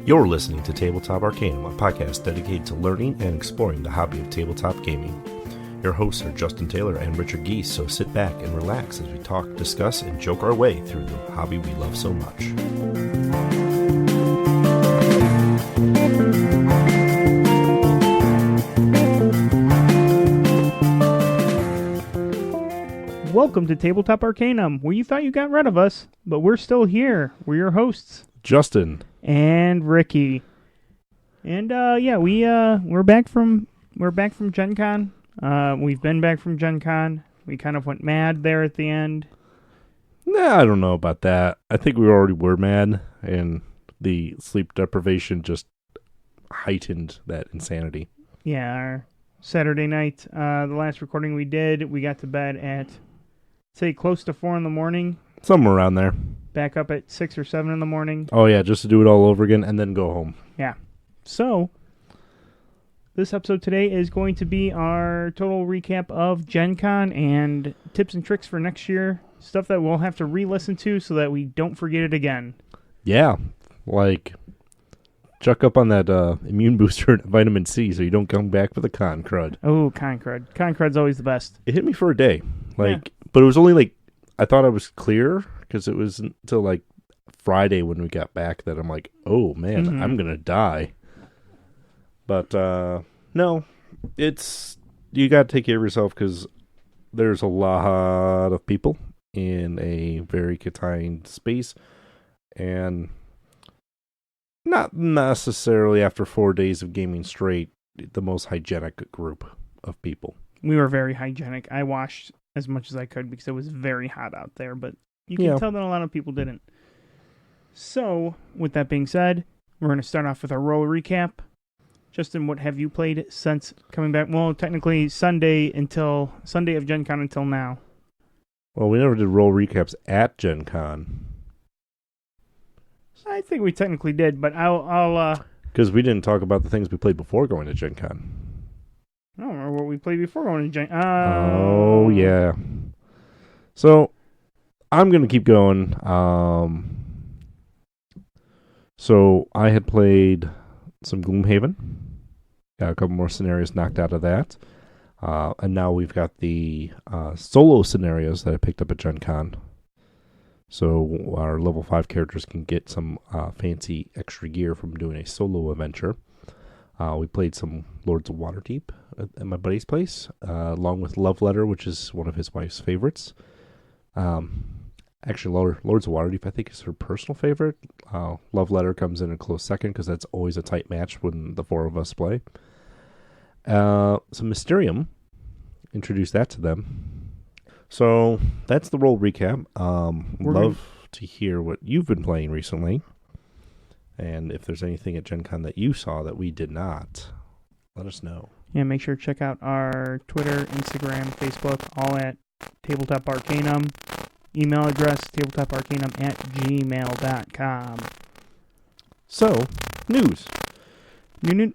You're listening to Tabletop Arcanum, a podcast dedicated to learning and exploring the hobby of tabletop gaming. Your hosts are Justin Taylor and Richard Geese, so sit back and relax as we talk, discuss, and joke our way through the hobby we love so much. Welcome to Tabletop Arcanum, where you thought you got rid of us, but we're still here. We're your hosts, Justin and Ricky. And we're back from GenCon. We've been back from GenCon. We kind of went mad there at the end. Nah, I don't know about that. I think we already were mad, and the sleep deprivation just heightened that insanity. Yeah, our Saturday night, the last recording we did, we got to bed at, say, close to 4 in the morning. Somewhere around there. Back up at 6 or 7 in the morning. Oh, yeah, just to do it all over again and then go home. Yeah. So, this episode today is going to be our total recap of GenCon and tips and tricks for next year. Stuff that we'll have to re-listen to so that we don't forget it again. Yeah, like, chuck up on that immune booster and vitamin C so you don't come back with a con crud. Oh, con crud. Con crud's always the best. It hit me for a day. But it was only I thought I was clear because it was until Friday when we got back that I'm like, oh man, I'm going to die. But no, you got to take care of yourself because there's a lot of people in a very contained space, and not necessarily after 4 days of gaming straight, the most hygienic group of people. We were very hygienic. I washed as much as I could because it was very hot out there, but you can tell that a lot of people didn't. So, with that being said, we're going to start off with our roll recap. Justin, what have you played since coming back? Well, technically Sunday of GenCon until now. Well, we never did roll recaps at GenCon. I think we technically did, but I'll because we didn't talk about the things we played before going to GenCon. I don't remember what we played before going to GenCon. Oh, yeah. So, I'm going to keep going. So, I had played some Gloomhaven. Got a couple more scenarios knocked out of that. And now we've got the solo scenarios that I picked up at GenCon. So our level 5 characters can get some fancy extra gear from doing a solo adventure. We played some Lords of Waterdeep at my buddy's place, along with Love Letter, which is one of his wife's favorites. Actually, Lords of Waterdeep, I think, is her personal favorite. Love Letter comes in a close second because that's always a tight match when the four of us play. So Mysterium, introduced that to them. So that's the roll recap. Love to hear what you've been playing recently. And if there's anything at GenCon that you saw that we did not, let us know. Yeah, make sure to check out our Twitter, Instagram, Facebook, all at Tabletop Arcanum. Email address, tabletop@gmail.com. So, news. News.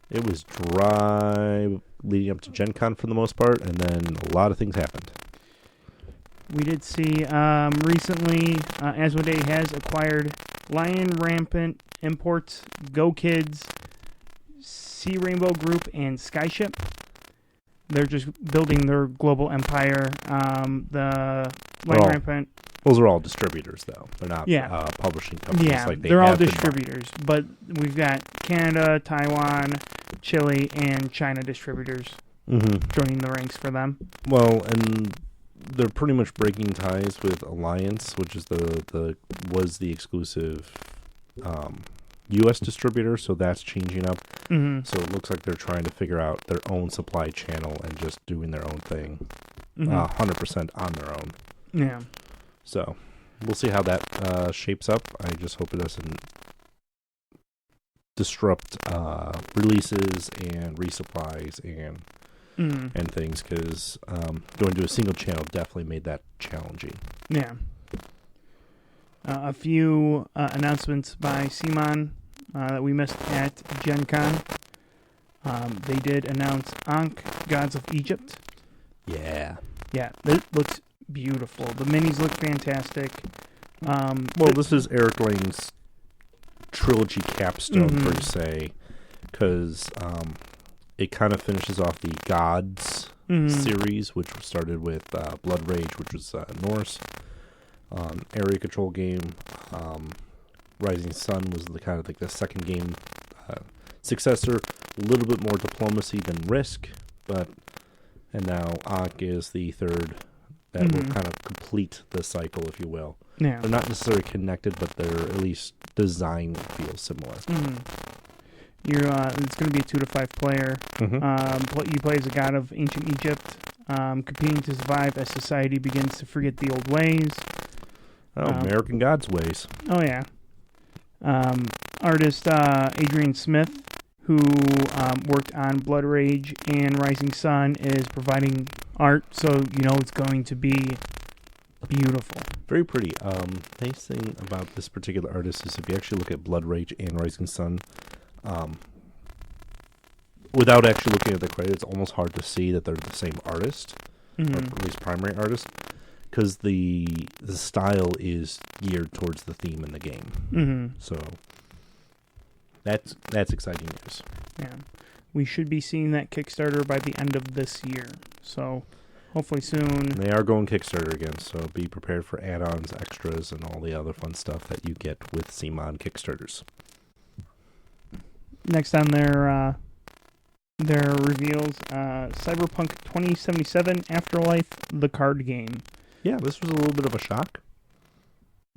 It was dry leading up to GenCon for the most part, and then a lot of things happened. We did see recently, Asmodee has acquired Lion Rampant Imports, Go Kids, Sea Rainbow Group, and Skyship. They're just building their global empire. The Lion Rampant... Those are all distributors, though. They're not publishing companies like they they're all have been. distributors. But we've got Canada, Taiwan, Chile, and China distributors joining the ranks for them. Well, and they're pretty much breaking ties with Alliance, which is was the exclusive U.S. distributor, so that's changing up. Mm-hmm. So it looks like they're trying to figure out their own supply channel and just doing their own thing, 100% on their own. Yeah. So we'll see how that shapes up. I just hope it doesn't disrupt releases and resupplies and things, because going to a single channel definitely made that challenging. Yeah. A few announcements by Simon that we missed at GenCon. They did announce Ankh, Gods of Egypt. Yeah. Yeah, it looks beautiful. The minis look fantastic. Well, this is Eric Lang's trilogy capstone per se, because it kind of finishes off the Gods series, which started with Blood Rage, which was Norse area control game. Rising Sun was the kind of like the second game successor, a little bit more diplomacy than Risk, and now Ankh is the third that will kind of complete the cycle, if you will. Yeah. They're not necessarily connected, but they're at least design feels similar. It's going to be a 2 to 5 player. You play as a god of ancient Egypt, competing to survive as society begins to forget the old ways. American God's ways. Oh yeah. Artist Adrian Smith, who worked on Blood Rage and Rising Sun, is providing art, so it's going to be beautiful. Very pretty. Nice thing about this particular artist is if you actually look at Blood Rage and Rising Sun, without actually looking at the credits, it's almost hard to see that they're the same artist, or at least primary artist, because the style is geared towards the theme in the game. So that's exciting news. Yeah, we should be seeing that Kickstarter by the end of this year. So hopefully soon. They are going Kickstarter again, so be prepared for add-ons, extras, and all the other fun stuff that you get with CMON Kickstarters. Next on their reveals, Cyberpunk 2077 Afterlife, the card game. Yeah, this was a little bit of a shock.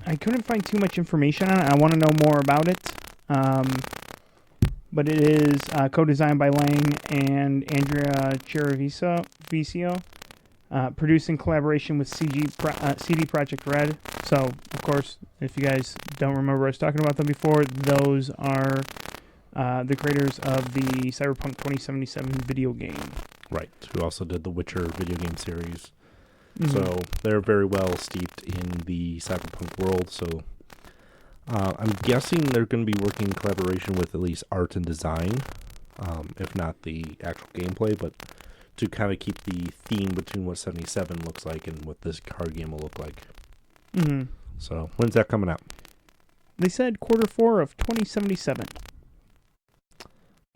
I couldn't find too much information on it. I want to know more about it. But it is co-designed by Lang and Andrea Cherivicio, produced in collaboration with CD Projekt Red. So, of course, if you guys don't remember us talking about them before, those are the creators of the Cyberpunk 2077 video game. Right, who also did the Witcher video game series. So they're very well steeped in the cyberpunk world. So I'm guessing they're going to be working in collaboration with at least art and design, if not the actual gameplay, but to kind of keep the theme between what 77 looks like and what this card game will look like. So when's that coming out? They said Q4 of 2077.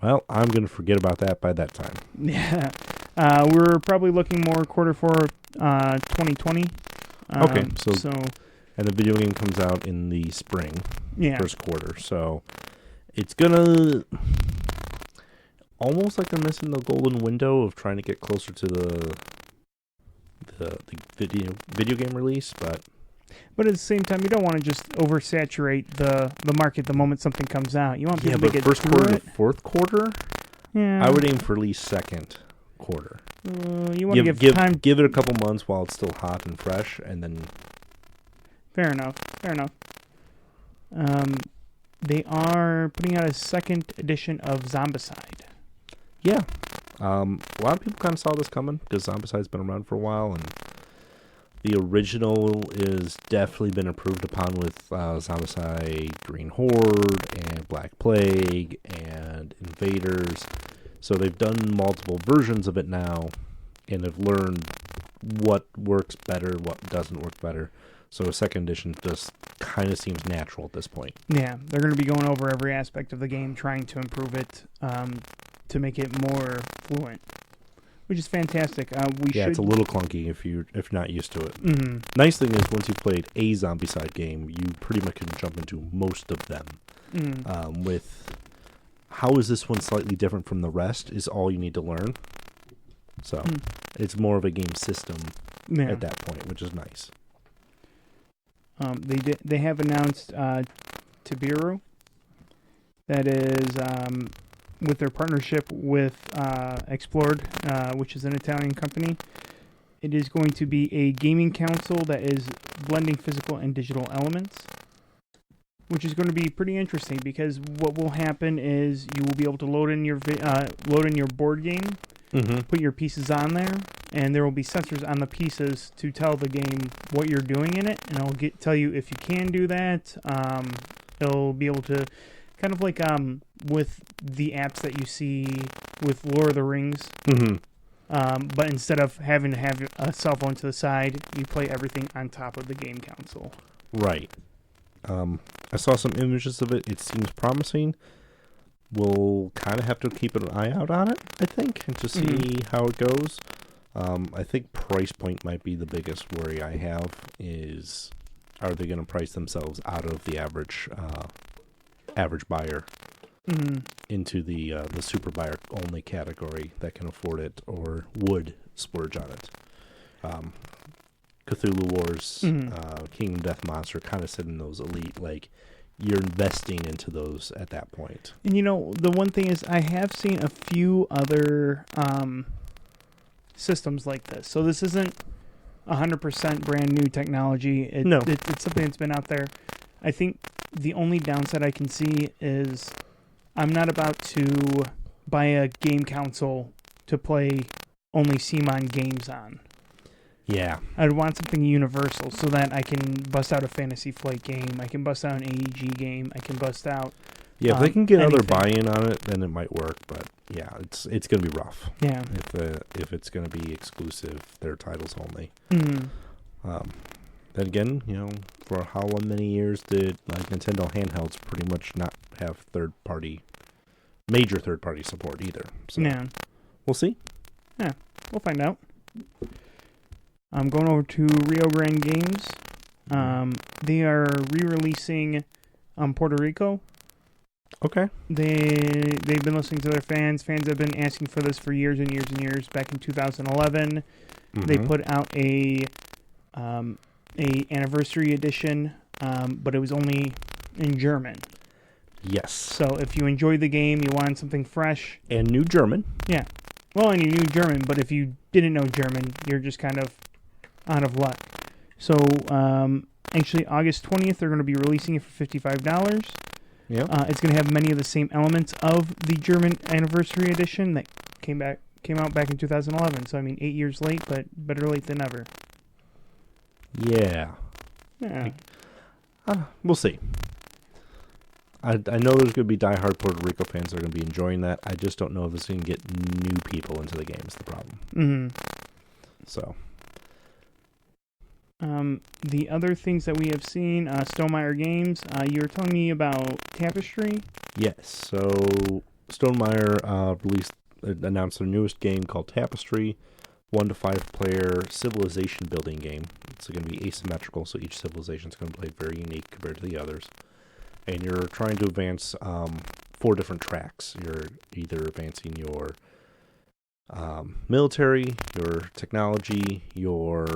Well, I'm going to forget about that by that time. Yeah. We're probably looking more Q4 2020. Okay, so and the video game comes out in the spring, first quarter. So it's gonna almost like they're missing the golden window of trying to get closer to the video game release, but at the same time, you don't want to just oversaturate the market the moment something comes out. You want people to get first through quarter it. to fourth quarter. Yeah, I would aim for at least second quarter. You want to give time. Give it a couple months while it's still hot and fresh, and then. Fair enough. They are putting out a second edition of Zombicide. Yeah. A lot of people kind of saw this coming because Zombicide's been around for a while, and the original is definitely been improved upon with Zombicide Green Horde and Black Plague and Invaders. So they've done multiple versions of it now and have learned what works better, what doesn't work better. So a second edition just kind of seems natural at this point. Yeah, they're going to be going over every aspect of the game, trying to improve it to make it more fluent, which is fantastic. It's a little clunky if you're not used to it. Nice thing is once you've played a Zombicide game, you pretty much can jump into most of them. With how is this one slightly different from the rest is all you need to learn. So it's more of a game system at that point, which is nice. They have announced Tabiru. That is with their partnership with Explored, which is an Italian company. It is going to be a gaming console that is blending physical and digital elements, which is going to be pretty interesting because what will happen is you will be able to load in your board game, put your pieces on there, and there will be sensors on the pieces to tell the game what you're doing in it, and it'll tell you if you can do that. It'll be able to kind of like with the apps that you see with Lord of the Rings. But instead of having to have a cell phone to the side, you play everything on top of the game console. Right. I saw some images of it. It seems promising. We'll kind of have to keep an eye out on it, I think, and to see how it goes. I think price point might be the biggest worry I have is, are they going to price themselves out of the average buyer into the super buyer only category that can afford it or would splurge on it. Cthulhu Wars, Kingdom Death Monster kind of sit in those elite, like, you're investing into those at that point. And the one thing is I have seen a few other systems like this. So this isn't 100% brand new technology. It's something that's been out there. I think the only downside I can see is I'm not about to buy a game console to play only CMON games on. Yeah. I'd want something universal so that I can bust out a Fantasy Flight game. I can bust out an AEG game. I can bust out if they can get other buy-in on it, then it might work. But yeah, it's going to be rough. Yeah. If it's going to be exclusive, their titles only. Mm-hmm. Then again, for how many years did Nintendo handhelds pretty much not have major third-party support either? So yeah. We'll see. Yeah, we'll find out. I'm going over to Rio Grande Games. They are re-releasing Puerto Rico. Okay. They've been listening to their fans. Fans have been asking for this for years and years and years. Back in 2011, they put out a anniversary edition, but it was only in German. Yes. So if you enjoyed the game, you wanted something fresh and knew German. Yeah. Well, and you knew German, but if you didn't know German, you're just kind of out of luck. So, actually, August 20th, they're going to be releasing it for $55. Yeah. It's going to have many of the same elements of the German Anniversary Edition that came out back in 2011. So, 8 years late, but better late than never. Yeah. Yeah. We'll see. I know there's going to be diehard Puerto Rico fans that are going to be enjoying that. I just don't know if it's going to get new people into the game is the problem. Mm-hmm. So. The other things that we have seen, Stonemaier Games, you were telling me about Tapestry? Yes. So, Stonemaier announced their newest game called Tapestry, 1 to 5 player civilization building game. It's going to be asymmetrical, so each civilization is going to play very unique compared to the others. And you're trying to advance 4 different tracks. You're either advancing your military, your technology, your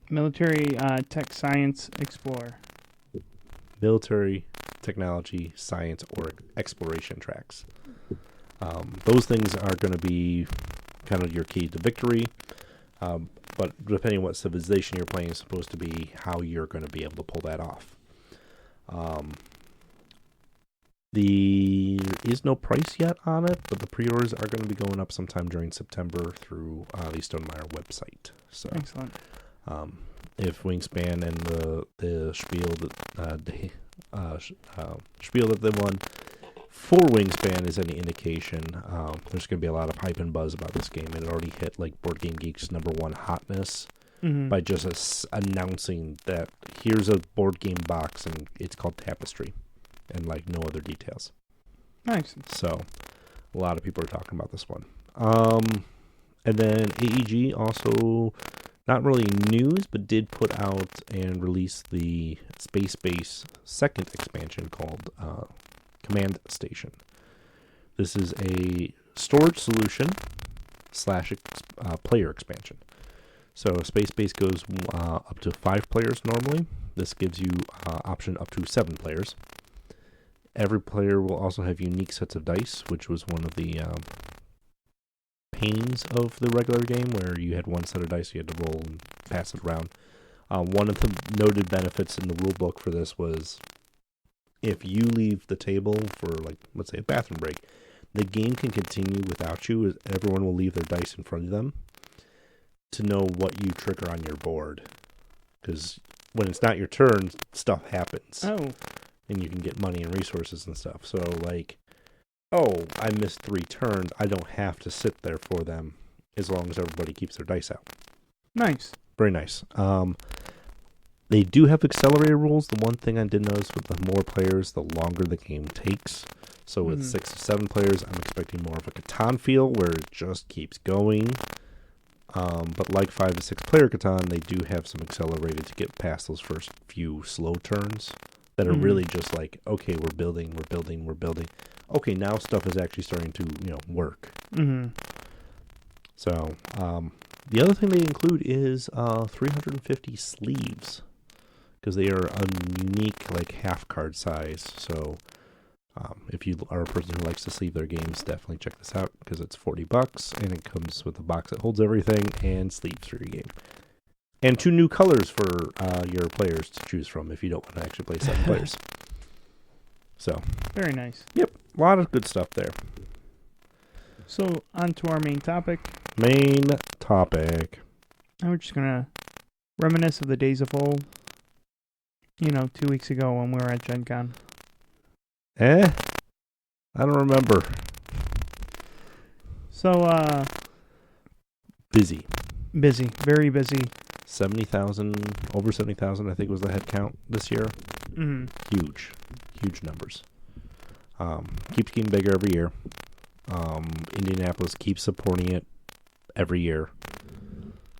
military, tech, science, explore. Military, technology, science, or exploration tracks. Those things are going to be kind of your key to victory. But depending on what civilization you're playing is supposed to be how you're going to be able to pull that off. There is no price yet on it, but the pre-orders are going to be going up sometime during September through the Stonemaier website. So, excellent. If Wingspan and the spiel that they won for Wingspan is any indication, there's going to be a lot of hype and buzz about this game. It already hit Board Game Geek's #1 hotness by just announcing that here's a board game box and it's called Tapestry, and no other details. Nice. So a lot of people are talking about this one. And then AEG also, not really news, but did put out and release the Space Base second expansion called Command Station. This is a storage solution / player expansion. So Space Base goes up to 5 players normally. This gives you option up to 7 players. Every player will also have unique sets of dice, which was one of the pains of the regular game, where you had one set of dice you had to roll and pass it around. One of the noted benefits in the rule book for this was if you leave the table for, let's say a bathroom break, the game can continue without you, as everyone will leave their dice in front of them to know what you trigger on your board. Because when it's not your turn, stuff happens. Oh. And you can get money and resources and stuff. So, oh, I missed 3 turns. I don't have to sit there for them as long as everybody keeps their dice out. Nice. Very nice. They do have accelerated rules. The one thing I did notice with the more players, the longer the game takes. So with 6 or 7 players, I'm expecting more of a Catan feel where it just keeps going. But like 5 to 6 player Catan, they do have some accelerated to get past those first few slow turns that are really just like, okay, we're building. Okay, now stuff is actually starting to, work. So, the other thing they include is 350 sleeves, because they are a unique, like, half card size. So, if you are a person who likes to sleeve their games, definitely check this out, because it's $40, and it comes with a box that holds everything and sleeves for your game. And 2 new colors for your players to choose from if you don't want to actually play 7 players. So, very nice. Yep, a lot of good stuff there. So, on to our main topic. Now we're just going to reminisce of the days of old. 2 weeks ago when we were at GenCon. I don't remember. So, Busy. Very busy. 70,000, over 70,000, I think was the head count this year. Huge numbers. Keeps getting bigger every year. Indianapolis keeps supporting it every year.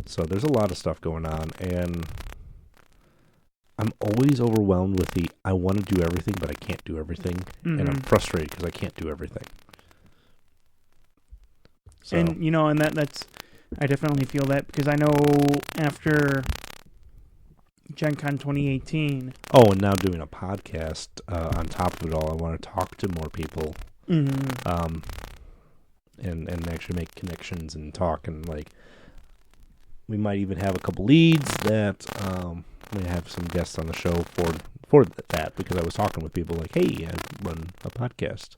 So there's a lot of stuff going on, and I'm always overwhelmed with I want to do everything, but I can't do everything, and I'm frustrated because I can't do everything. So. And, and that's, I definitely feel that, because I know after GenCon 2018... Oh, and now doing a podcast on top of it all, I want to talk to more people. And actually make connections and talk, and like we might even have a couple leads that we have some guests on the show for that, because I was talking with people like, hey, I run a podcast.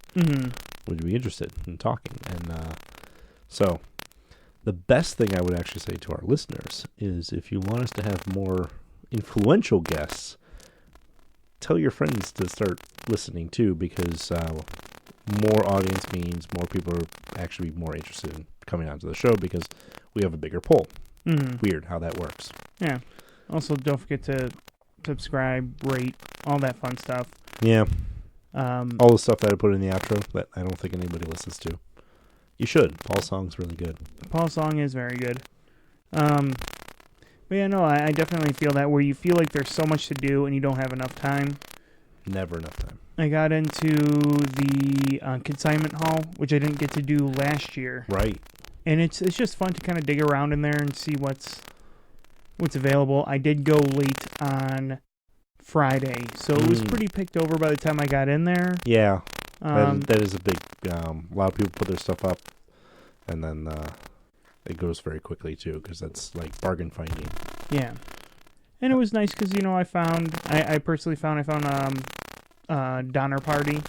Would you be interested in talking? And so the best thing I would actually say to our listeners is, if you want us to have more influential guests, tell your friends to start listening too, because more audience means more people are actually more interested in coming onto the show, because we have a bigger pool. Weird how that works. Yeah. Also, don't forget to subscribe, rate, all that fun stuff. Yeah. All the stuff that I put in the outro that I don't think anybody listens to. You should. Paul's song's really good. Paul's song is very good. But yeah, no, I definitely feel that, where you feel like there's so much to do and you don't have enough time. Never enough time. I got into the consignment hall, which I didn't get to do last year. Right. And it's just fun to kind of dig around in there and see what's available. I did go late on Friday, so it was pretty picked over by the time I got in there. Yeah. That is a big... a lot of people put their stuff up, and then it goes very quickly, too, because that's like bargain finding. Yeah. And it was nice because, I personally found Donner Party.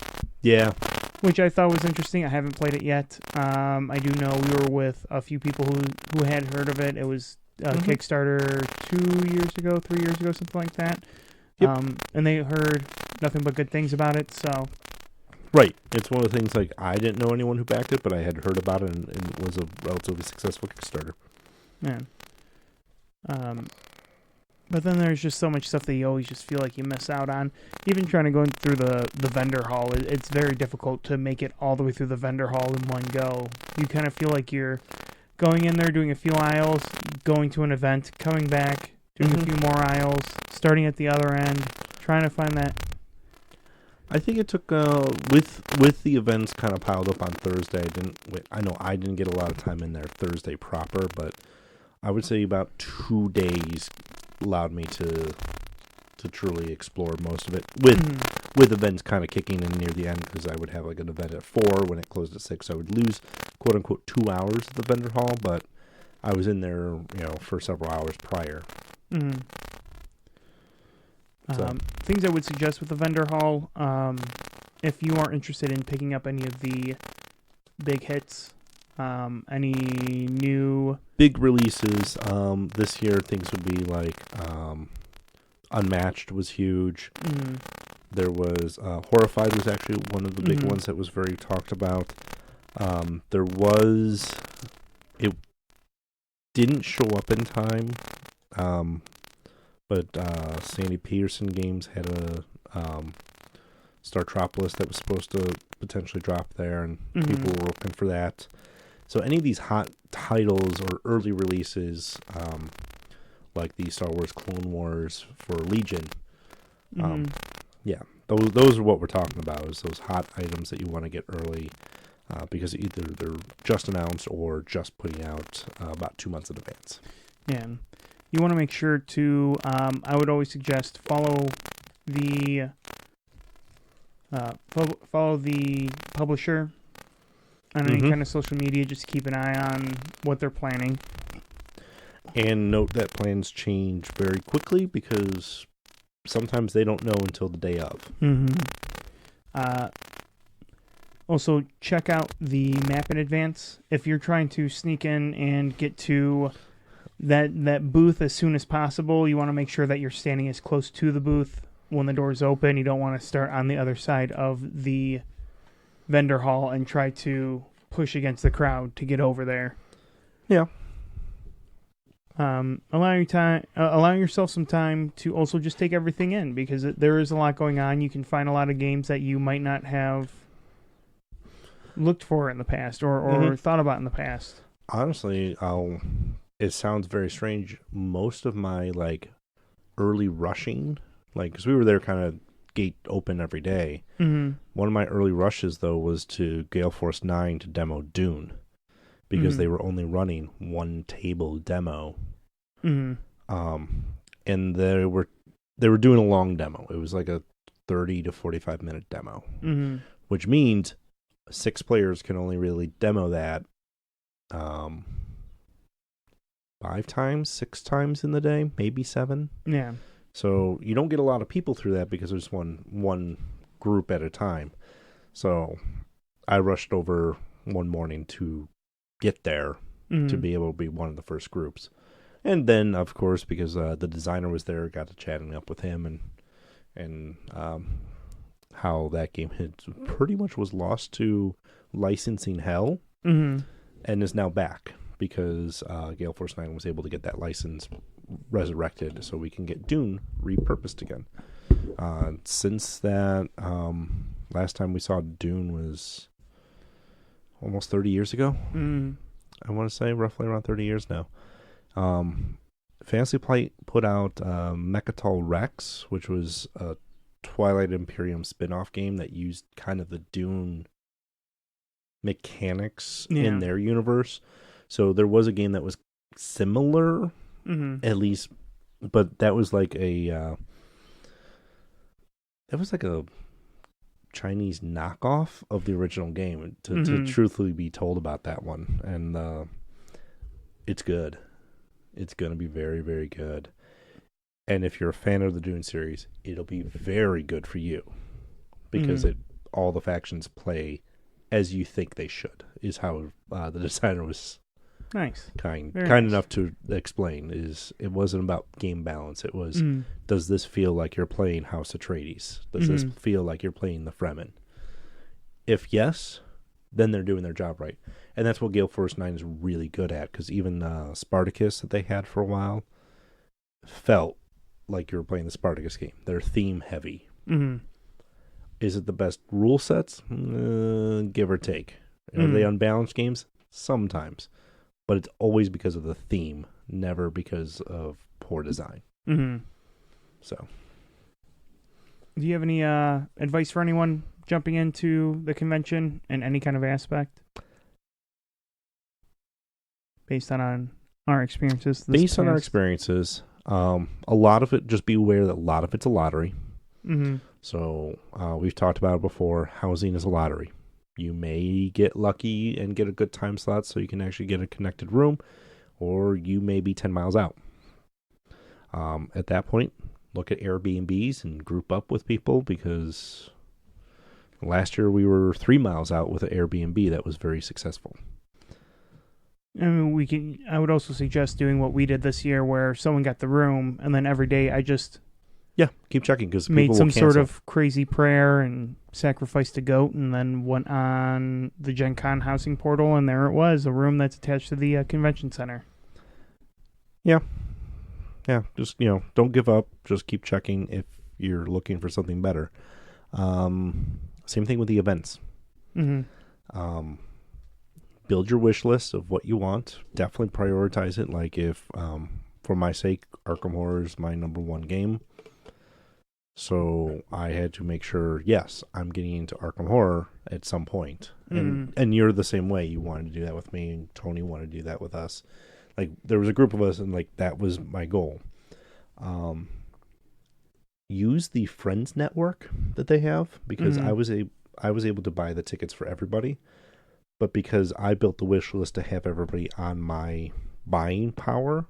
Yeah. Which I thought was interesting. I haven't played it yet. I do know we were with a few people who had heard of it. It was Kickstarter 3 years ago, something like that. Yep. And they heard nothing but good things about it, so... Right. It's one of the things, like, I didn't know anyone who backed it, but I had heard about it, and it was a relatively successful Kickstarter. Yeah. But then there's just so much stuff that you always just feel like you miss out on. Even trying to go through the vendor hall, it's very difficult to make it all the way through the vendor hall in one go. You kind of feel like you're going in there, doing a few aisles, going to an event, coming back, doing a few more aisles, starting at the other end, trying to find that. I think it took with the events kind of piled up on Thursday. I know I didn't get a lot of time in there Thursday proper, but I would say about 2 days allowed me to truly explore most of it, with events kind of kicking in near the end, because I would have like an event at 4 when it closed at 6. So I would lose quote unquote 2 hours at the vendor hall, but I was in there for several hours prior. Things I would suggest with the vendor hall, if you are interested in picking up any of the big hits, any new big releases this year, things would be like Unmatched was huge. There was Horrified was actually one of the big ones that was very talked about. It didn't show up in time, but Sandy Peterson Games had a Startropolis that was supposed to potentially drop there, and people were looking for that. So any of these hot titles or early releases, like the Star Wars Clone Wars for Legion, yeah, those are what we're talking about, is those hot items that you want to get early, because either they're just announced or just putting out about 2 months in advance. Yeah, you want to make sure to, I would always suggest follow the publisher on any kind of social media. Just keep an eye on what they're planning. And note that plans change very quickly, because sometimes they don't know until the day of. Also, check out the map in advance. If you're trying to sneak in and get to that booth as soon as possible, you want to make sure that you're standing as close to the booth when the doors open. You don't want to start on the other side of the vendor hall and try to push against the crowd to get over there. Yeah. Allowing yourself some time to also just take everything in, because there is a lot going on. You can find a lot of games that you might not have looked for in the past or thought about in the past. Honestly, it sounds very strange. Most of my early rushing, because we were there kind of gate open every day. One of my early rushes though was to Gale Force 9 to demo Dune, because they were only running one table demo. And they were doing a long demo. It was like a 30 to 45 minute demo, which means 6 players can only really demo that 5 times, 6 times in the day, maybe 7. Yeah. So you don't get a lot of people through that, because there's one group at a time. So I rushed over one morning to get there to be able to be one of the first groups. And then, of course, because the designer was there, got to chatting up with him and how that game had pretty much was lost to licensing hell and is now back, because Gale Force 9 was able to get that license resurrected so we can get Dune repurposed again. Since that, last time we saw Dune was almost 30 years ago. I want to say roughly around 30 years now. Fantasy Flight put out Mechatol Rex, which was a Twilight Imperium spin-off game that used kind of the Dune mechanics in their universe. So there was a game that was similar, at least, but that was like a Chinese knockoff of the original game, to truthfully be told about that one. And it's good. It's going to be very, very good. And if you're a fan of the Dune series, it'll be very good for you, because all the factions play as you think they should, is how the designer was nice, kind enough to explain. Is it wasn't about game balance. It was, does this feel like you're playing House Atreides? Does this feel like you're playing the Fremen? If yes, then they're doing their job right. And that's what Gale Force 9 is really good at, because even Spartacus that they had for a while felt like you were playing the Spartacus game. They're theme heavy. Is it the best rule sets? Give or take. Are they unbalanced games? Sometimes. But it's always because of the theme, never because of poor design. So, do you have any advice for anyone jumping into the convention in any kind of aspect, based on our experiences? Based on our experiences, a lot of it, just be aware that a lot of it's a lottery. So we've talked about it before. Housing is a lottery. You may get lucky and get a good time slot so you can actually get a connected room, or you may be 10 miles out. At that point, look at Airbnbs and group up with people, because last year we were 3 miles out with an Airbnb that was very successful. I mean, I would also suggest doing what we did this year, where someone got the room, and then every day I just keep checking, because made some sort of crazy prayer and sacrificed a goat, and then went on the GenCon housing portal, and there it was, a room that's attached to the convention center. Yeah. Yeah. Just, don't give up. Just keep checking if you're looking for something better. Same thing with the events. Mm-hmm. Build your wish list of what you want. Definitely prioritize it. Like if, for my sake, Arkham Horror is my number one game. So I had to make sure, yes, I'm getting into Arkham Horror at some point. And you're the same way. You wanted to do that with me, and Tony wanted to do that with us. Like, there was a group of us, and, like, that was my goal. Use the Friends network that they have, because I was able to buy the tickets for everybody. But because I built the wish list to have everybody on my buying power,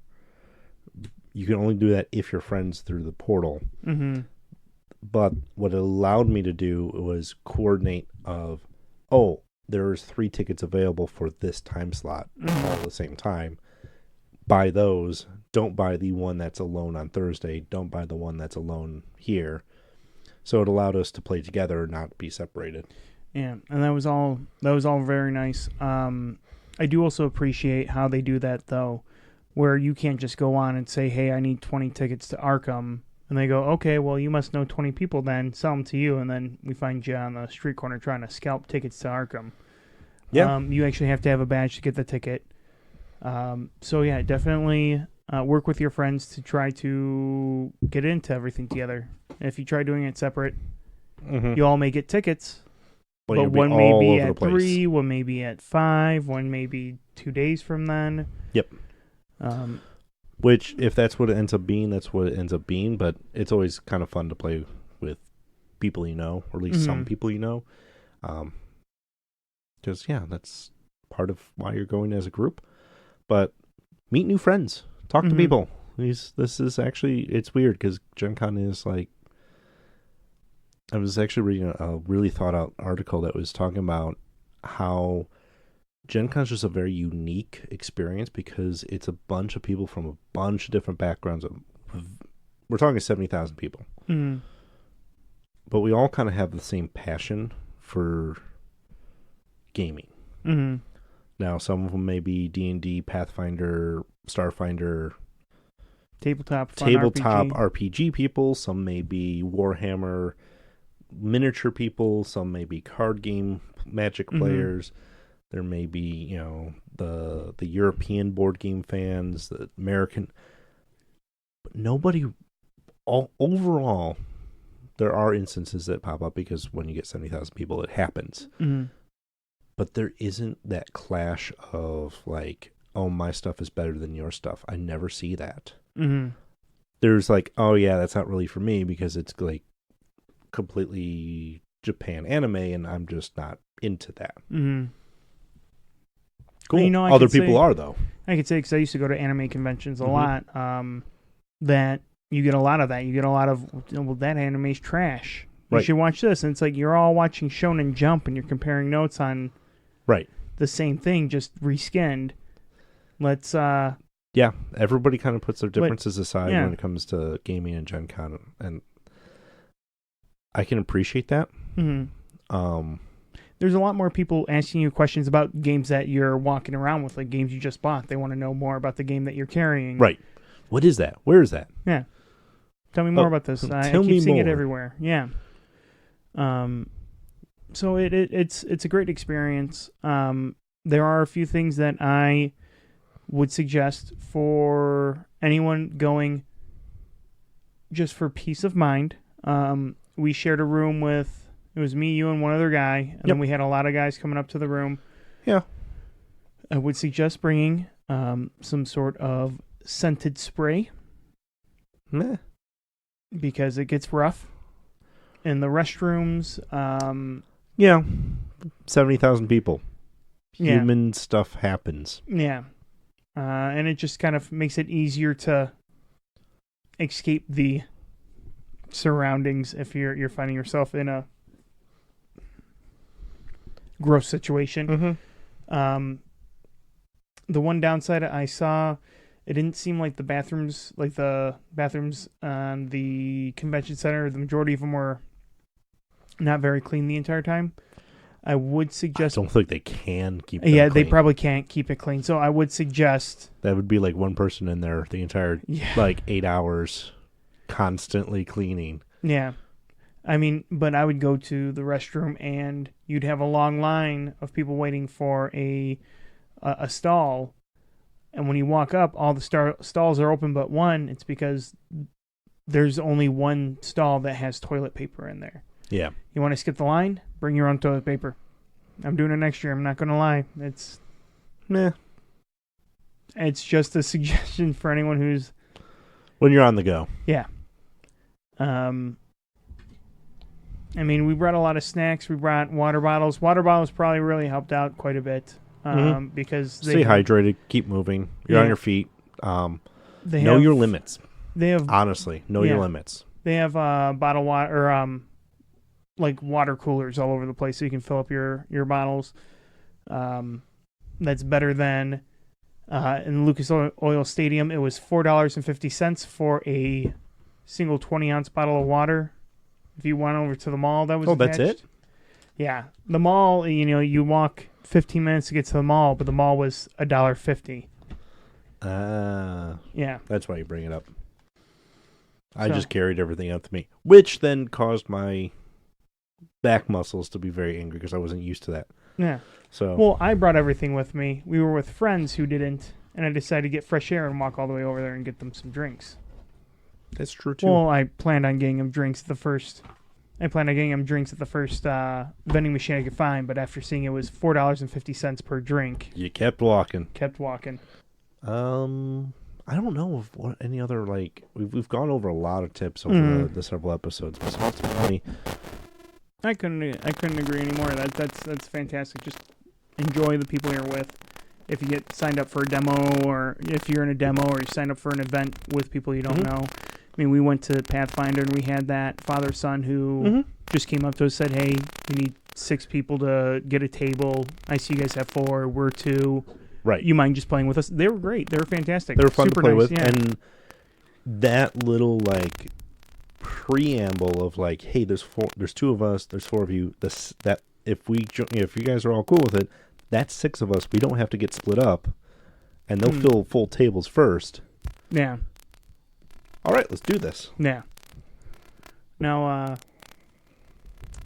you can only do that if you're friends through the portal. Mm-hmm. But what it allowed me to do was coordinate of, there's 3 tickets available for this time slot all at the same time. Buy those. Don't buy the one that's alone on Thursday. Don't buy the one that's alone here. So it allowed us to play together, not be separated. Yeah, and that was all very nice. I do also appreciate how they do that, though, where you can't just go on and say, hey, I need 20 tickets to Arkham. And they go, okay, well, you must know 20 people then. Sell them to you. And then we find you on the street corner trying to scalp tickets to Arkham. Yeah. You actually have to have a badge to get the ticket. So, yeah, definitely work with your friends to try to get into everything together. If you try doing it separate, you all may get tickets. But one may be at 3, one may be at 5, one may be 2 days from then. Yep. Which, if that's what it ends up being, that's what it ends up being. But it's always kind of fun to play with people you know, or at least some people you know. Because, that's part of why you're going as a group. But meet new friends. Talk to people. This is actually, it's weird because GenCon is like, I was actually reading a really thought out article that was talking about how GenCon is just a very unique experience because it's a bunch of people from a bunch of different backgrounds. We're talking 70,000 people. Mm. But we all kind of have the same passion for gaming. Mm-hmm. Now, some of them may be D&D, Pathfinder, Starfinder, tabletop RPG people. Some may be Warhammer miniature people. Some may be card game Magic players. There may be, the European board game fans, the American. But nobody, overall, there are instances that pop up because when you get 70,000 people, it happens. Mm-hmm. But there isn't that clash of like, oh, my stuff is better than your stuff. I never see that. Mm-hmm. There's like, oh, yeah, that's not really for me because it's like completely Japan anime and I'm just not into that. Mm-hmm. Cool. Other people are, though. I could say, because I used to go to anime conventions a lot, that you get a lot of that. You get a lot of, well, that anime's trash. You should watch this. And it's like you're all watching Shonen Jump and you're comparing notes on the same thing, just reskinned. Let's... Yeah, everybody kind of puts their differences aside when it comes to gaming and Gen Con, and I can appreciate that. Mm-hmm. There's a lot more people asking you questions about games that you're walking around with, like games you just bought. They want to know more about the game that you're carrying. Right. What is that? Where is that? Yeah. Tell me more about this. I keep seeing it everywhere. Yeah. So it's a great experience. There are a few things that I would suggest for anyone going just for peace of mind. We shared a room with, it was me, you, and one other guy, and then we had a lot of guys coming up to the room. Yeah. I would suggest bringing some sort of scented spray. Meh. Because it gets rough in the restrooms. 70,000 people. Human stuff happens. Yeah. And it just kind of makes it easier to escape the surroundings if you're finding yourself in a gross situation. Mm-hmm. The one downside I saw, it didn't seem like the bathrooms on the convention center, the majority of them were not very clean the entire time. I would suggest... I don't think they can keep them Yeah, clean. they probably can't keep it clean. So I would suggest... That would be like one person in there the entire, 8 hours, constantly cleaning. Yeah. I mean, but I would go to the restroom and you'd have a long line of people waiting for a stall. And when you walk up, all the stalls are open but one. It's because there's only one stall that has toilet paper in there. Yeah. You want to skip the line? Bring your own toilet paper. I'm doing it next year. I'm not going to lie. It's just a suggestion for anyone who's... When you're on the go. Yeah. I mean, we brought a lot of snacks. We brought water bottles. Water bottles probably really helped out quite a bit because they... Stay hydrated. Keep moving. You're on your feet. Know your limits. They have... Honestly, know your limits. They have bottled water... or like water coolers all over the place so you can fill up your bottles. That's better than in Lucas Oil Stadium. It was $4.50 for a single 20-ounce bottle of water. If you went over to the mall, that was attached. That's it? Yeah. The mall, you walk 15 minutes to get to the mall, but the mall was $1.50. Yeah. That's why you bring it up. I just carried everything up to me, which then caused my back muscles to be very angry because I wasn't used to that. Yeah. So. Well, I brought everything with me. We were with friends who didn't, and I decided to get fresh air and walk all the way over there and get them some drinks. That's true too. Well, I planned on getting them drinks at the first vending machine I could find, but after seeing it was $4.50 per drink. You kept walking. I don't know if any other we've gone over a lot of tips over the several episodes, but ultimately I couldn't agree anymore. That's fantastic. Just enjoy the people you're with. If you get signed up for a demo, or if you're in a demo, or you sign up for an event with people you don't know. I mean, we went to Pathfinder and we had that father-son who just came up to us and said, "Hey, we need 6 people to get a table. I see you guys have 4. We're 2. Right. You mind just playing with us?" They were great. They were fantastic. They were fun to play with. Yeah. And that little preamble of hey, there's 2 of us, there's 4 of you. If you guys are all cool with it, that's 6 of us. We don't have to get split up, and they'll fill full tables first. Yeah. All right, let's do this. Yeah. Now,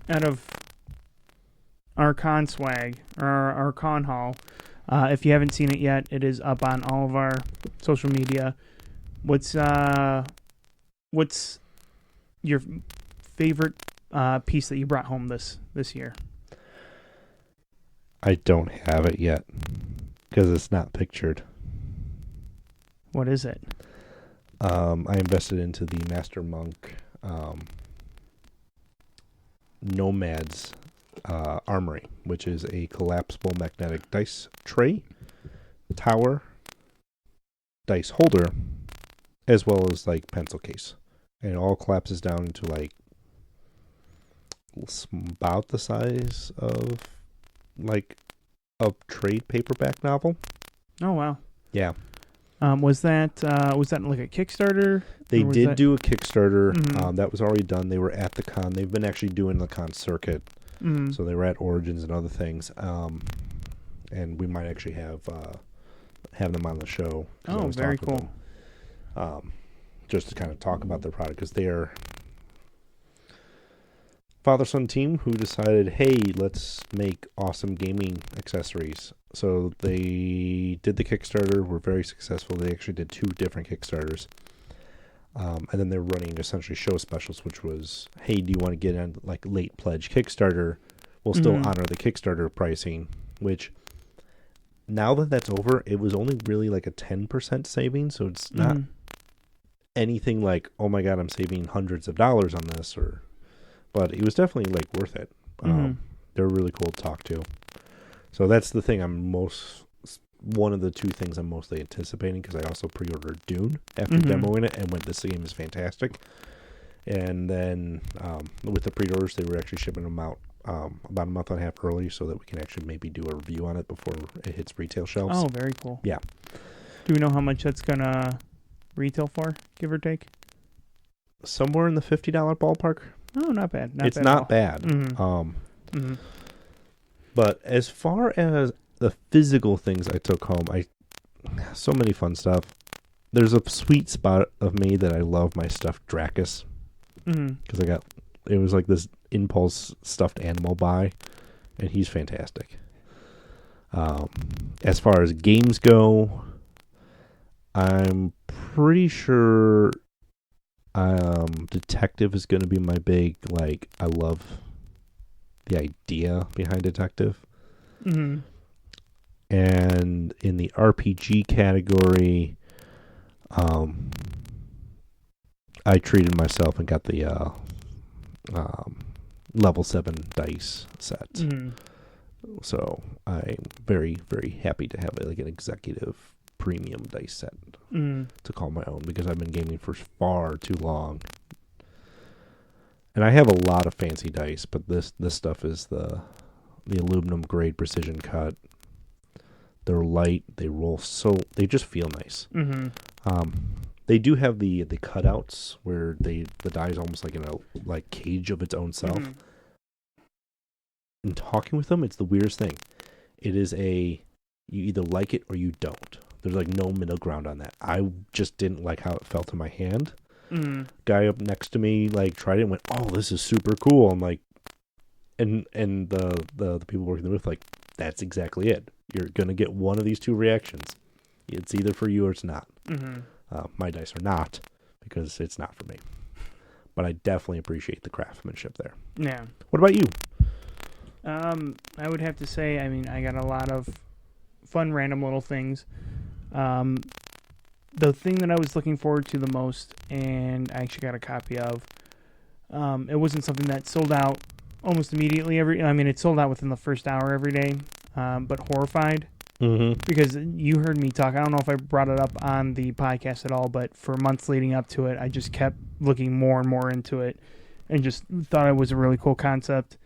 out of our con swag, or our con haul, if you haven't seen it yet, it is up on all of our social media. What's your favorite piece that you brought home this year? I don't have it yet because it's not pictured. What is it? I invested into the Master Monk Nomad's Armory, which is a collapsible magnetic dice tray, tower, dice holder, as well as pencil case. And it all collapses down into about the size of a trade paperback novel. Oh wow! Yeah. Was that like a Kickstarter? They did do a Kickstarter. That was already done. They were at the con. They've been actually doing the con circuit. So they were at Origins and other things. And we might actually have them on the show. Oh, very cool. Just to kind of talk about their product, because they are father-son team who decided, hey, let's make awesome gaming accessories. So they did the Kickstarter, were very successful. They actually did 2 different Kickstarters. And then they're running essentially show specials, which was, hey, do you want to get on late pledge Kickstarter? We'll still honor the Kickstarter pricing, which now that that's over, it was only really a 10% saving. So it's not anything oh my God, I'm saving hundreds of dollars on this, but it was definitely worth it. They're really cool to talk to. So that's the thing one of the 2 things I'm mostly anticipating, because I also pre-ordered Dune after demoing it and went, this game is fantastic. And then with the pre-orders, they were actually shipping them out about a month and a half early so that we can actually maybe do a review on it before it hits retail shelves. Oh, very cool. Yeah. Do we know how much that's going to retail for, give or take? Somewhere in the $50 ballpark. Oh, not bad. It's not bad. But as far as the physical things I took home, so many fun stuff. There's a sweet spot of me that I love my stuffed Dracus. Because it was like this impulse stuffed animal buy, and he's fantastic. As far as games go, I'm pretty sure Detective is going to be my big, like, I love the idea behind Detective. And in the RPG category, I treated myself and got the level 7 dice set. So I'm very, very happy to have like an executive premium dice set to call my own, because I've been gaming for far too long. And I have a lot of fancy dice, but this stuff is the aluminum grade precision cut. They're light. They roll they just feel nice. They do have the cutouts where the die is almost like in a like cage of its own self. And talking with them, it's the weirdest thing. It is you either like it or you don't. There's like no middle ground on that. I just didn't like how it felt in my hand. Guy up next to me like tried it and went, "Oh, this is super cool." I'm like, and the people working with like, that's exactly it. You're gonna get one of these two reactions. It's either for you or it's not. My dice are not, because it's not for me. But I definitely appreciate the craftsmanship there. Yeah. What about you? I would have to say, I mean, I got a lot of fun random little things. The thing that I was looking forward to the most, and I actually got a copy of, it wasn't something that sold out almost immediately it sold out within the first hour every day, but Horrified. Because you heard me talk, I don't know if I brought it up on the podcast at all, but for months leading up to it, I just kept looking more and more into it and just thought it was a really cool concept.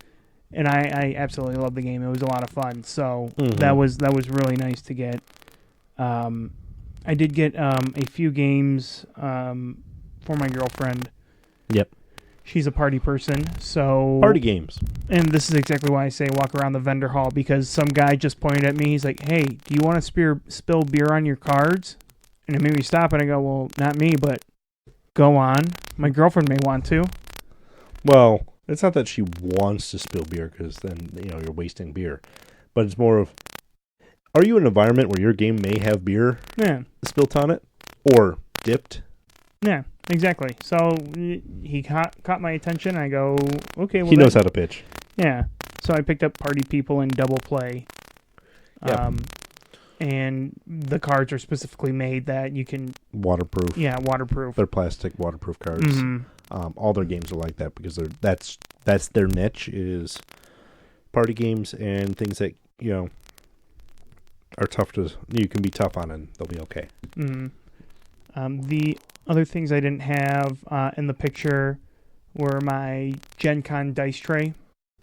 And I absolutely love the game. It was a lot of fun. So that was really nice to get. I did get a few games for my girlfriend. Yep. She's a party person, so... Party games. And this is exactly why I say walk around the vendor hall, because some guy just pointed at me. He's like, "Hey, do you want to spill beer on your cards?" And it made me stop, and I go, "Well, not me, but go on. My girlfriend may want to." Well, it's not that she wants to spill beer, because then, you're wasting beer. But it's more of, are you in an environment where your game may have beer spilt on it? Or dipped? Yeah. Exactly. So he caught my attention. I go, okay. Well, he knows how to pitch. Yeah. So I picked up Party People and Double Play. And the cards are specifically made that you can... Waterproof. Yeah, waterproof. They're plastic waterproof cards. All their games are like that, because that's their niche, is party games and things that, are tough to... You can be tough on and they'll be okay. The other things I didn't have in the picture were my GenCon dice tray.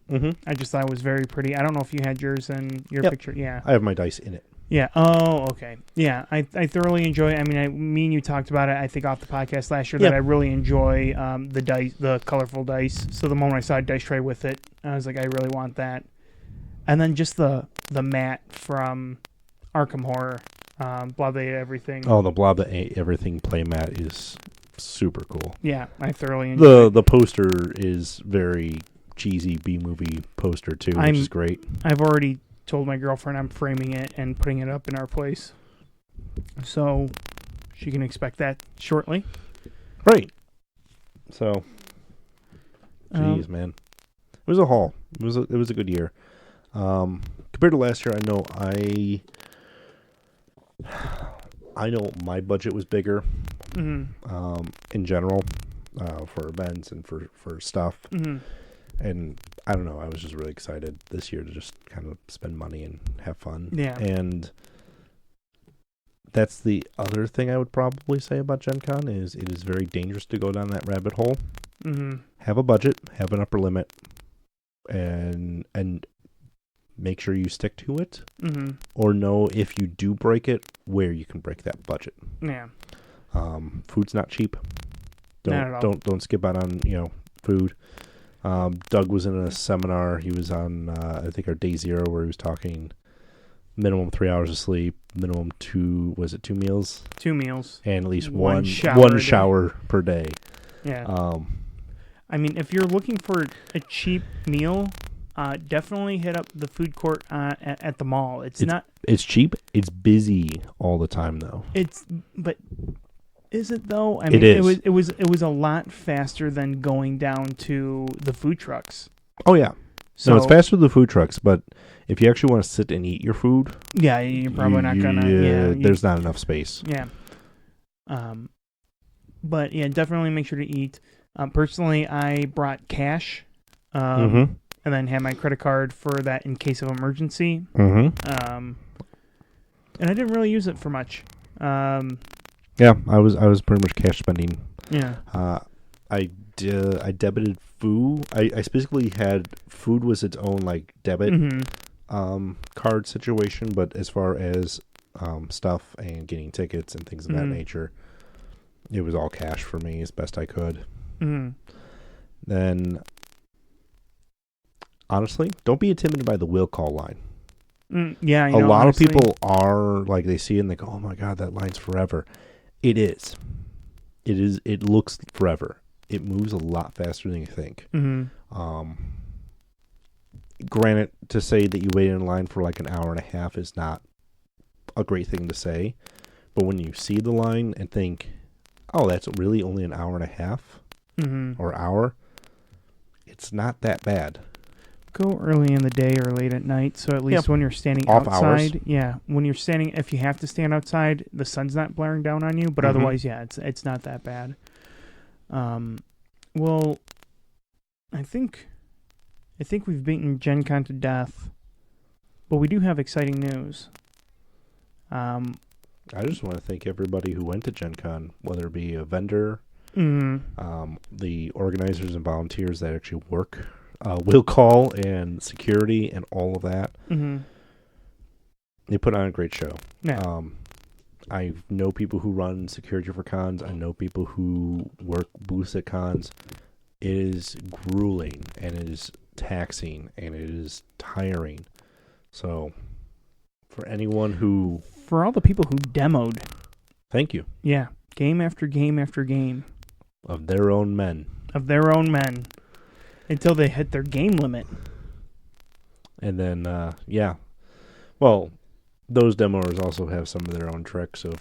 I just thought it was very pretty. I don't know if you had yours in your picture. Yeah. I have my dice in it. Yeah. Oh, okay. Yeah, I thoroughly enjoy it. I mean, me and you talked about it, I think, off the podcast last year, that I really enjoy the dice, the colorful dice. So the moment I saw a dice tray with it, I was like, I really want that. And then just the mat from Arkham Horror. Blob That Ate Everything. Oh, the Blob That Ate Everything playmat is super cool. Yeah, I thoroughly enjoy it. The poster is very cheesy B-movie poster too, which is great. I've already told my girlfriend I'm framing it and putting it up in our place, so she can expect that shortly. Right. So, jeez, man, it was a haul. It was a good year. Compared to last year, I know my budget was bigger in general for events and for stuff. And I don't know, I was just really excited this year to just kind of spend money and have fun. Yeah. And that's the other thing I would probably say about GenCon is it is very dangerous to go down that rabbit hole. Have a budget, have an upper limit, and make sure you stick to it, or know if you do break it, where you can break that budget. Yeah. Food's not cheap. Don't skip out on food. Doug was in a seminar. He was on, I think, our day 0 where he was talking minimum 3 hours of sleep, minimum 2 meals? 2 meals. And at least one shower per day. Yeah. I mean, if you're looking for a cheap meal, definitely hit up the food court at the mall. It's cheap. It's busy all the time, though. But is it though? I mean, it was a lot faster than going down to the food trucks. Oh yeah. So it's faster than the food trucks, but if you actually want to sit and eat your food, yeah, you're probably not gonna. Yeah, there's not enough space. Yeah. But yeah, definitely make sure to eat. Personally, I brought cash, and then had my credit card for that in case of emergency. And I didn't really use it for much. Yeah, I was pretty much cash spending. Yeah. I debited food. I specifically had food was its own like debit card situation, but as far as stuff and getting tickets and things of that nature, it was all cash for me as best I could. Then, honestly, don't be intimidated by the will call line. Yeah, a lot of people are like they see it and they go, "Oh my god, that line's forever." It is. It looks forever. It moves a lot faster than you think. Granted, to say that you wait in line for like an hour and a half is not a great thing to say, but when you see the line and think, "Oh, that's really only an hour and a half or hour," it's not that bad. Go early in the day or late at night, so at least when you're standing off outside, hours. When you're standing, if you have to stand outside, the sun's not blaring down on you. But otherwise, it's not that bad. Well, I think we've beaten GenCon to death, but we do have exciting news. I just want to thank everybody who went to GenCon, whether it be a vendor, the organizers and volunteers that actually work. Will call and security and all of that. They put on a great show. Yeah. I know people who run security for cons. I know people who work booths at cons. It is grueling and it is taxing and it is tiring. So, for all the people who demoed, thank you. Yeah, game after game after game of their own men. Until they hit their game limit. And then, well, those demoers also have some of their own tricks of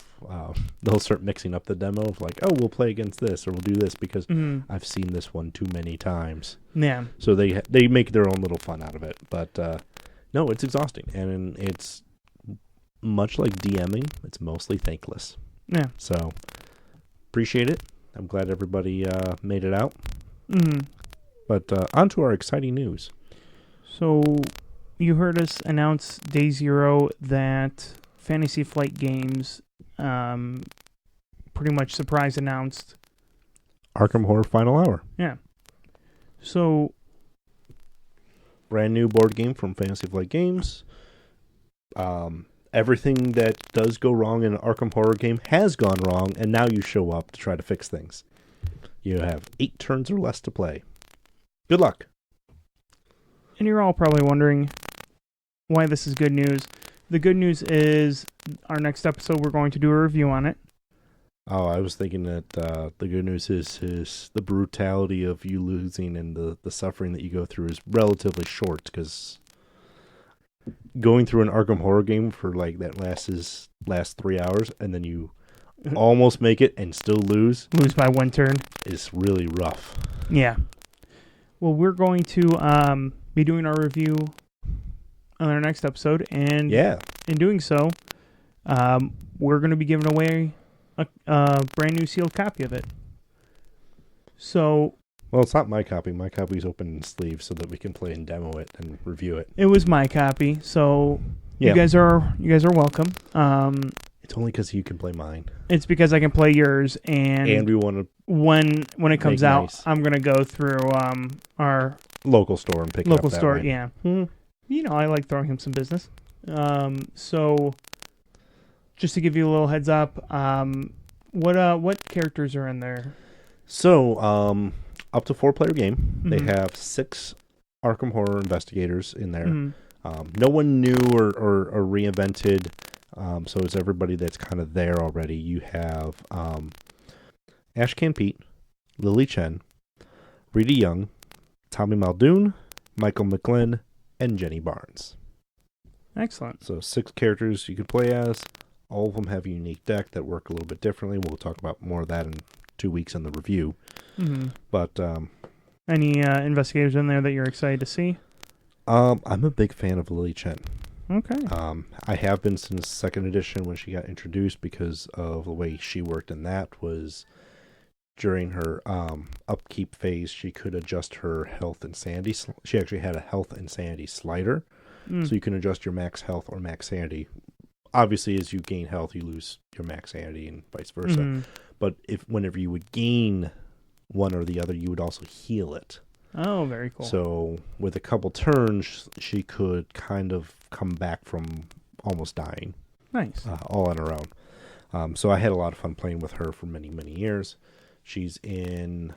they'll start mixing up the demo of like, oh, we'll play against this or we'll do this because I've seen this one too many times. Yeah. So they make their own little fun out of it. But no, it's exhausting. And it's much like DMing. It's mostly thankless. Yeah. So appreciate it. I'm glad everybody made it out. But on to our exciting news. So, you heard us announce day 0 that Fantasy Flight Games pretty much surprise announced Arkham Horror Final Hour. Yeah. So, brand new board game from Fantasy Flight Games. Everything that does go wrong in an Arkham Horror game has gone wrong, and now you show up to try to fix things. You have 8 turns or less to play. Good luck. And you're all probably wondering why this is good news. The good news is our next episode, we're going to do a review on it. Oh, I was thinking that the good news is the brutality of you losing and the suffering that you go through is relatively short, because going through an Arkham Horror game for like that last 3 hours and then you almost make it and still lose by 1 turn is really rough. Yeah. Well, we're going to be doing our review on our next episode, and in doing so, we're going to be giving away a brand new sealed copy of it. So, well, it's not my copy. My copy's open in sleeve so that we can play and demo it and review it. It was my copy, so you guys are welcome. It's only because you can play mine. It's because I can play yours, and we want to. When it comes out, nice. I'm gonna go through our local store and pick it up that way. Yeah. You know, I like throwing him some business. So just to give you a little heads up, what characters are in there? So up to 4-player game. They have 6 Arkham Horror investigators in there. No one new or reinvented, so it's everybody that's kind of there already. You have Ashcan Pete, Lily Chen, Rita Young, Tommy Muldoon, Michael McGlynn, and Jenny Barnes. Excellent. So 6 characters you can play as. All of them have a unique deck that work a little bit differently. We'll talk about more of that in 2 weeks in the review. But any investigators in there that you're excited to see? I'm a big fan of Lily Chen. Okay. I have been since 2nd edition when she got introduced because of the way she worked in that was during her upkeep phase, she could adjust her health and sanity. She actually had a health and sanity slider. So you can adjust your max health or max sanity. Obviously, as you gain health, you lose your max sanity and vice versa. But whenever you would gain one or the other, you would also heal it. Oh, very cool. So with a couple turns, she could kind of come back from almost dying. Nice. All on her own. So I had a lot of fun playing with her for many, many years. She's in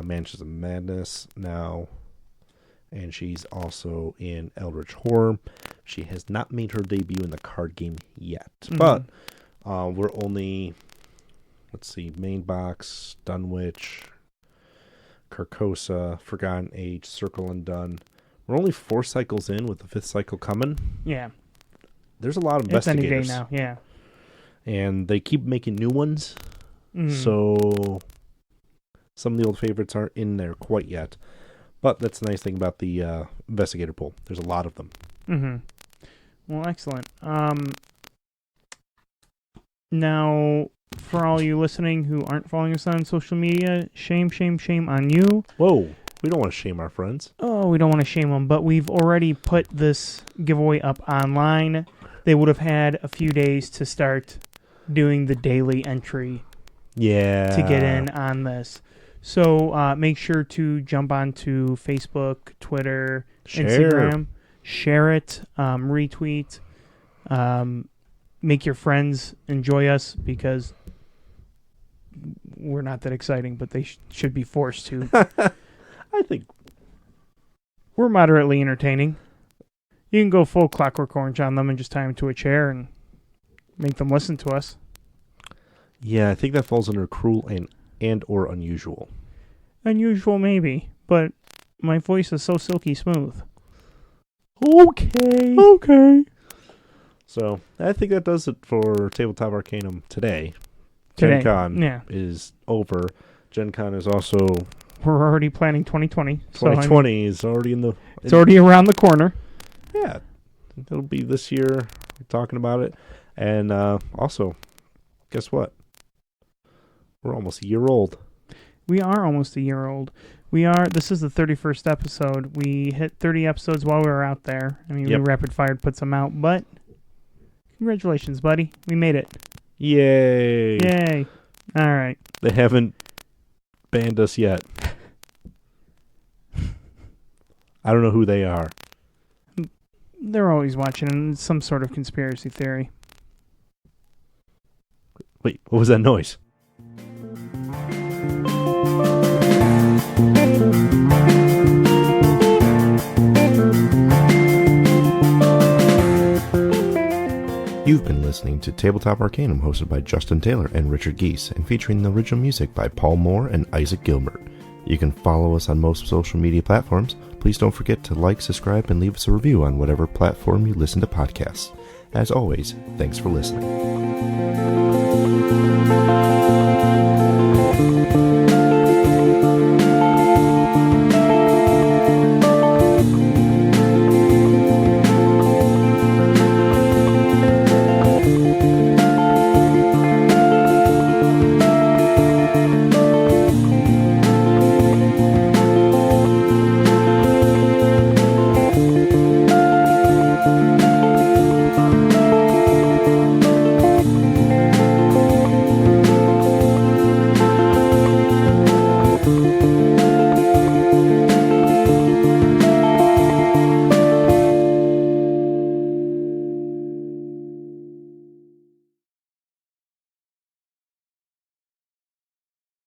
Mansions of Madness now. And she's also in Eldritch Horror. She has not made her debut in the card game yet. But we're only, Main Box, Dunwich, Carcosa, Forgotten Age, Circle and Dun. We're only 4 cycles in with the 5th cycle coming. Yeah. There's a lot of investigators. It's any day now, yeah. And they keep making new ones. So some of the old favorites aren't in there quite yet. But that's the nice thing about the investigator pool. There's a lot of them. Well, excellent. Now, for all you listening who aren't following us on social media, shame on you. Whoa. We don't want to shame our friends. Oh, we don't want to shame them, but we've already put this giveaway up online. They would have had a few days to start doing the daily entry. Yeah. To get in on this. So make sure to jump onto Facebook, Twitter, Instagram, share it, retweet, make your friends enjoy us because we're not that exciting, but they should be forced to. I think we're moderately entertaining. You can go full Clockwork Orange on them and just tie them to a chair and make them listen to us. Yeah, I think that falls under cruel and or unusual. Unusual, maybe, but my voice is so silky smooth. Okay. So, I think that does it for Tabletop Arcanum today. GenCon is over. GenCon is also... We're already planning 2020. 2020 is already It's already around the corner. Yeah. It'll be this year. We're talking about it. And also, guess what? We're almost a year old. We are almost a year old. This is the 31st episode. We hit 30 episodes while we were out there. I mean, we rapid fired put some out, but congratulations, buddy. We made it. Yay. All right. They haven't banned us yet. I don't know who they are. They're always watching, and it's some sort of conspiracy theory. Wait, what was that noise? You've been listening to Tabletop Arcanum, hosted by Justin Taylor and Richard Geese, and featuring the original music by Paul Moore and Isaac Gilbert. You can follow us on most social media platforms. Please don't forget to like, subscribe, and leave us a review on whatever platform you listen to podcasts. As always, thanks for listening.